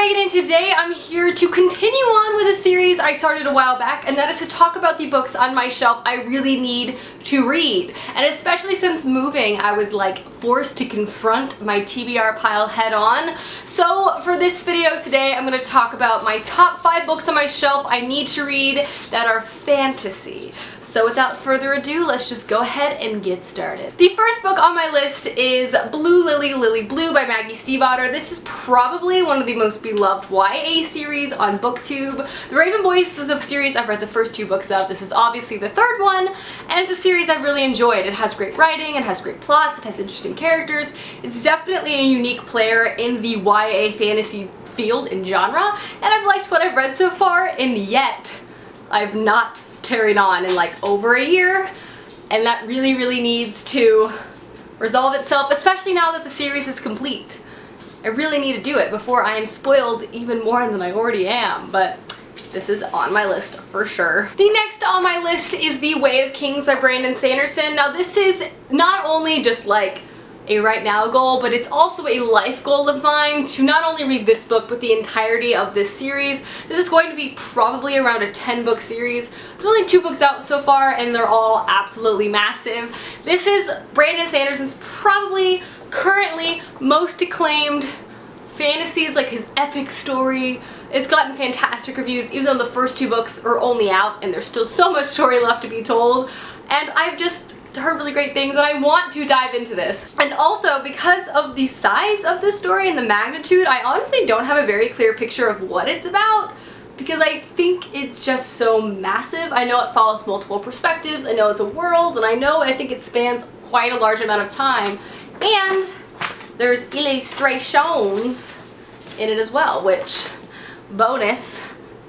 Megan, and today I'm here to continue on with a series I started a while back, and that is to talk about the books on my shelf I really need to read. And especially since moving, I was like forced to confront my TBR pile head on. So for this video today, I'm going to talk about my top 5 books on my shelf I need to read that are fantasy. So without further ado, let's just go ahead and get started. The first book on my list is Blue Lily, Lily Blue by Maggie Stiefvater. This is probably one of the most beloved YA series on BookTube. The Raven Boys is a series I've read the first 2 books of. This is obviously the third one, and it's a series I've really enjoyed. It has great writing, it has great plots, it has interesting characters. It's definitely a unique player in the YA fantasy field and genre, and I've liked what I've read so far, and yet I've not carried on in like over a year, and that really needs to resolve itself, especially now that the series is complete. I really need to do it before I am spoiled even more than I already am, but this is on my list for sure. The next on my list is The Way of Kings by Sanderson. Now this is not only just like a right now goal, but it's also a life goal of mine to not only read this book but the entirety of this series. This is going to be probably around a 10-book series. There's only 2 books out so far and they're all absolutely massive. This is Sanderson's probably currently most acclaimed fantasy. It's like his epic story. It's gotten fantastic reviews even though the first 2 books are only out and there's still so much story left to be told, and I've just heard really great things and I want to dive into this. And also because of the size of the story and the magnitude, I honestly don't have a very clear picture of what it's about because I think it's just so massive. I know it follows multiple perspectives, I know it's a world, and I think it spans quite a large amount of time, and there's illustrations in it as well, which bonus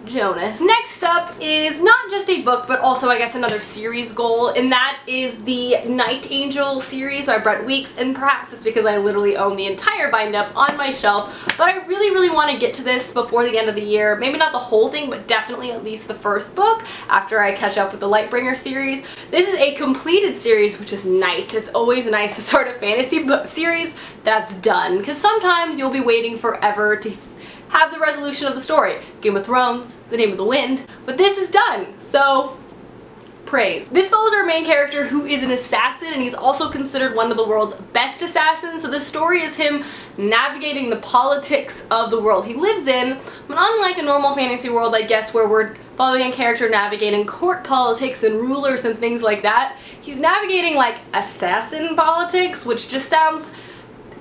Jonas. Next up is not just a book, but also I guess another series goal, and that is the Night Angel series by Brent Weeks, and perhaps it's because I literally own the entire bind-up on my shelf, but I really want to get to this before the end of the year. Maybe not the whole thing, but definitely at least the first book after I catch up with the Lightbringer series. This is a completed series, which is nice. It's always nice to start a fantasy book series that's done, because sometimes you'll be waiting forever to have the resolution of the story. Game of Thrones, The Name of the Wind, but this is done, so praise. This follows our main character who is an assassin, and he's also considered one of the world's best assassins, so the story is him navigating the politics of the world he lives in, but unlike a normal fantasy world, I guess, where we're following a character navigating court politics and rulers and things like that, he's navigating like assassin politics, which just sounds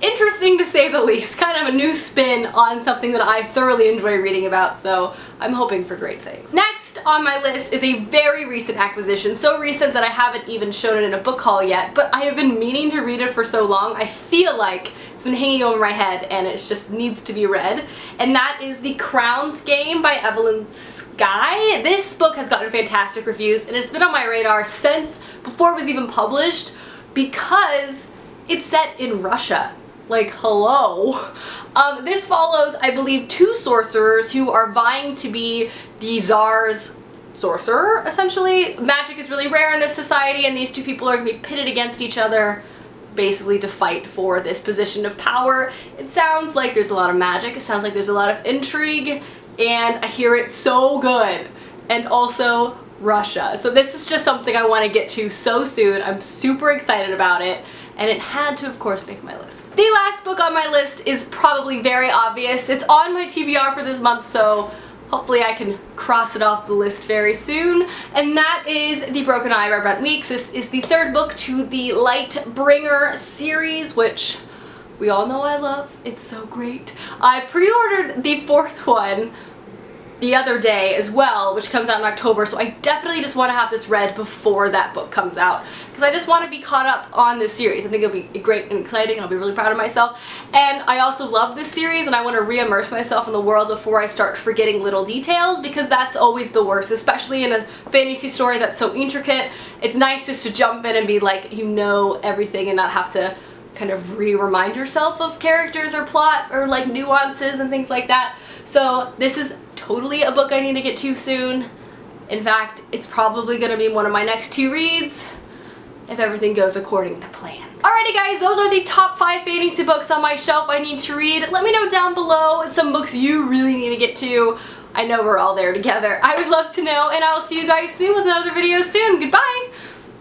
interesting to say the least. Kind of a new spin on something that I thoroughly enjoy reading about, so I'm hoping for great things. Next on my list is a very recent acquisition, so recent that I haven't even shown it in a book haul yet, but I have been meaning to read it for so long. I feel like it's been hanging over my head and it just needs to be read, and that is The Crown's Game by Evelyn Skye. This book has gotten fantastic reviews and it's been on my radar since before it was even published because it's set in Russia. Like, hello. This follows, I believe, 2 sorcerers who are vying to be the Tsar's sorcerer, essentially. Magic is really rare in this society, and these 2 people are going to be pitted against each other, basically to fight for this position of power. It sounds like there's a lot of magic, it sounds like there's a lot of intrigue, and I hear it so good. And also Russia. So this is just something I want to get to so soon. I'm super excited about it, and it had to, of course, make my list. The last book on my list is probably very obvious. It's on my TBR for this month, so hopefully I can cross it off the list very soon, and that is The Broken Eye by Brent Weeks. This is the 3rd book to the Lightbringer series, which we all know I love. It's so great. I pre-ordered the 4th one the other day as well, which comes out in October, so I definitely just want to have this read before that book comes out because I just want to be caught up on this series. I think it'll be great and exciting and I'll be really proud of myself, and I also love this series and I want to re-immerse myself in the world before I start forgetting little details, because that's always the worst, especially in a fantasy story that's so intricate. It's nice just to jump in and be like, you know everything and not have to kind of re-remind yourself of characters or plot or like nuances and things like that. So this is totally a book I need to get to soon. In fact, it's probably going to be one of my next 2 reads if everything goes according to plan. Alrighty guys, those are the top 5 fantasy books on my shelf I need to read. Let me know down below some books you really need to get to. I know we're all there together. I would love to know, and I'll see you guys soon with another video soon. Goodbye!